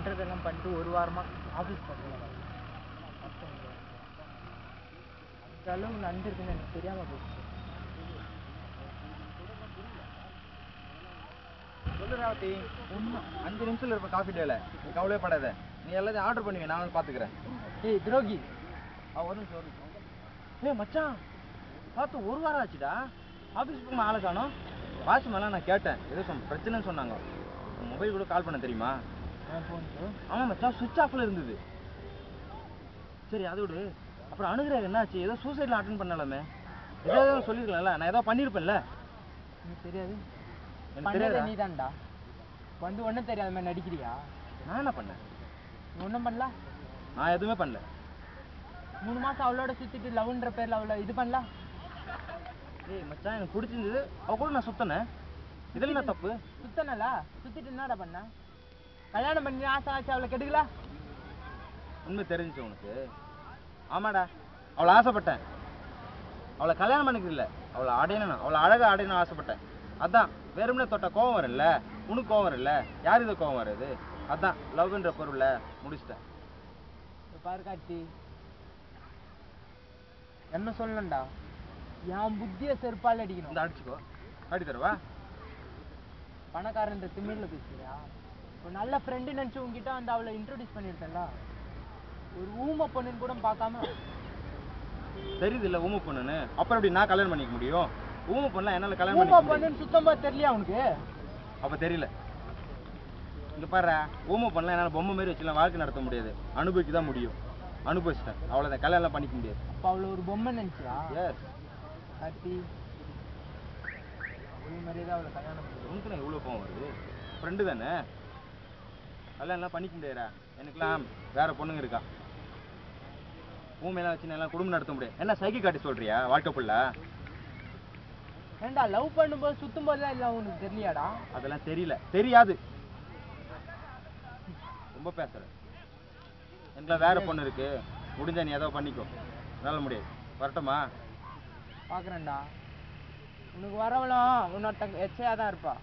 பண்ணுறதெல்லாம் பண்ணிட்டு ஒரு வாரமாக ஆஃபீஸ் பக்கத்தில் அந்த அளவு நடந்திருக்குன்னு எனக்கு தெரியாமல் போச்சு. சொல்லு ராவதி, 5 நிமிஷத்தில் இருப்ப காஃபி டேல. நீ கவலைப்படாத, நீ எல்லாத்தையும் ஆர்டர் பண்ணுவேன், நான் வந்து பார்த்துக்கிறேன். ஏய் துரோகி, ஒரு நிமிஷம். ஏய் மச்சான், பார்த்து ஒரு வாரம் ஆச்சுடா. ஆஃபீஸ் பக்கம் ஆளை காணோம். வாட்ச் மேலாம் நான் கேட்டேன், ஏதோ பிரச்சனைன்னு சொன்னாங்க. மொபைல் கூட கால் பண்ண தெரியுமா? ஆமாம் மச்சான், சுவிட்ச் ஆஃபில் இருந்தது. சரி அதை விடு. அப்புறம் அணுகிறார் என்னாச்சு? ஏதோ சூசைடில் அட்டன் பண்ணலாமே, ஏதாவது சொல்லியிருக்கலாம்ல. நான் ஏதோ பண்ணியிருப்பேன்ல. எனக்கு தெரியாது. எனக்கு தெரியாது. நீ தான்டா வந்து ஒன்றும் தெரியாத மாதிரி நடிக்கிறியா? நான் என்ன பண்ணேன்? ஒன்றும் பண்ணல. நான் எதுவுமே பண்ணல. 3 மாதம் அவளோட சுற்றிட்டு லவ்ன்ற பேரில் அவளை இது பண்ணலாம். ஏய் மச்சான், எனக்கு பிடிச்சிருந்தது, அவ கூட நான் சுத்தினேன். இதில் என்ன தப்பு? சுத்தனல சுற்றிட்டு என்னடா பண்ண? கல்யாணம் பண்ணி ஆசை ஆச்சு அவளை கெடுக்கல? உண்மை தெரிஞ்சிச்சு உனக்கு? ஆமாடா, அவளை ஆசைப்பட்டேன். அவளை கல்யாணம் பண்ணிக்கல, அவளை அடையணும், அவளை அழகாக அடையணும் ஆசைப்பட்டேன். அதான் வெறுமனே தொட்ட கோவம் வரல. உனக்கு கோவம் வரல, யார் இது கோவம் வருது? அதான் லவ்ன்ற பொருளை முடிச்சிட்டேன். பாரு கார்த்தி, என்ன சொல்லணும்டா, என் புத்தியை செருப்பால் அடிக்கணும். இந்த அடிச்சுக்கோ, அடி தருவா. பணக்காரன்ற திமிரில் பேசுறியா? ஒரு நல்ல ஃப்ரெண்டு நினச்சி உங்ககிட்ட வந்து அவளை இன்ட்ரோடியூஸ் பண்ணியிருக்கேன்ல, ஒரு ஊமை பொண்ணுன்னு கூட பார்க்காம. தெரியுது இல்லை ஊமை பொண்ணுன்னு? அப்புறம் எப்படி நான் கல்யாணம் பண்ணிக்க முடியும்? ஊமை பொண்ணலாம் என்னால் கல்யாணம் ஊமை பொண்ணுன்னு சுத்தமாக தெரியலையா உனக்கு? அப்போ தெரியல. இங்கே பாரு, ஊமை பொண்ணலாம் என்னால் பொம்மை மாரி வச்சுலாம் வாழ்க்கை நடத்த முடியாது. அனுபவிக்க தான் முடியும். அனுபவிச்சிட்டேன், அவ்வளோதான். கல்யாணம் பண்ணிக்க முடியாது. அப்போ அவளை ஒரு பொம்மை நினச்சியா? எஸ் கார்த்தி, இது மாதிரியே தான் அவளை கல்யாணம் பண்ணுறது. உனக்கு நான் எவ்வளோ கோவம் வருது? ஃப்ரெண்டு தானே, கல்யாணம்லாம் பண்ணிக்க முடியாதா? எனக்குலாம் வேற பொண்ணுங்க இருக்கா. ஊமையெல்லாம் வச்சு எல்லாம் குடும்பம் நடத்த முடியாது. என்ன சைக்கி காட்டி சொல்றியா வாழ்க்கை புள்ள? ஏண்டா லவ் பண்ணும்போது சுத்தும் போதுலாம் இல்லை உனக்கு தெரியலையாடா? அதெல்லாம் தெரியல, தெரியாது. ரொம்ப பேசுற. எனக்கு வேற பொண்ணு இருக்கு, முடிஞ்சா நீ ஏதோ பண்ணிக்கோ. நல்ல முடியாது. வரட்டுமா? பார்க்குறேன்டா, உனக்கு வரவளும் உன்னொருத்தங்க எச்சையாக தான் இருப்பா.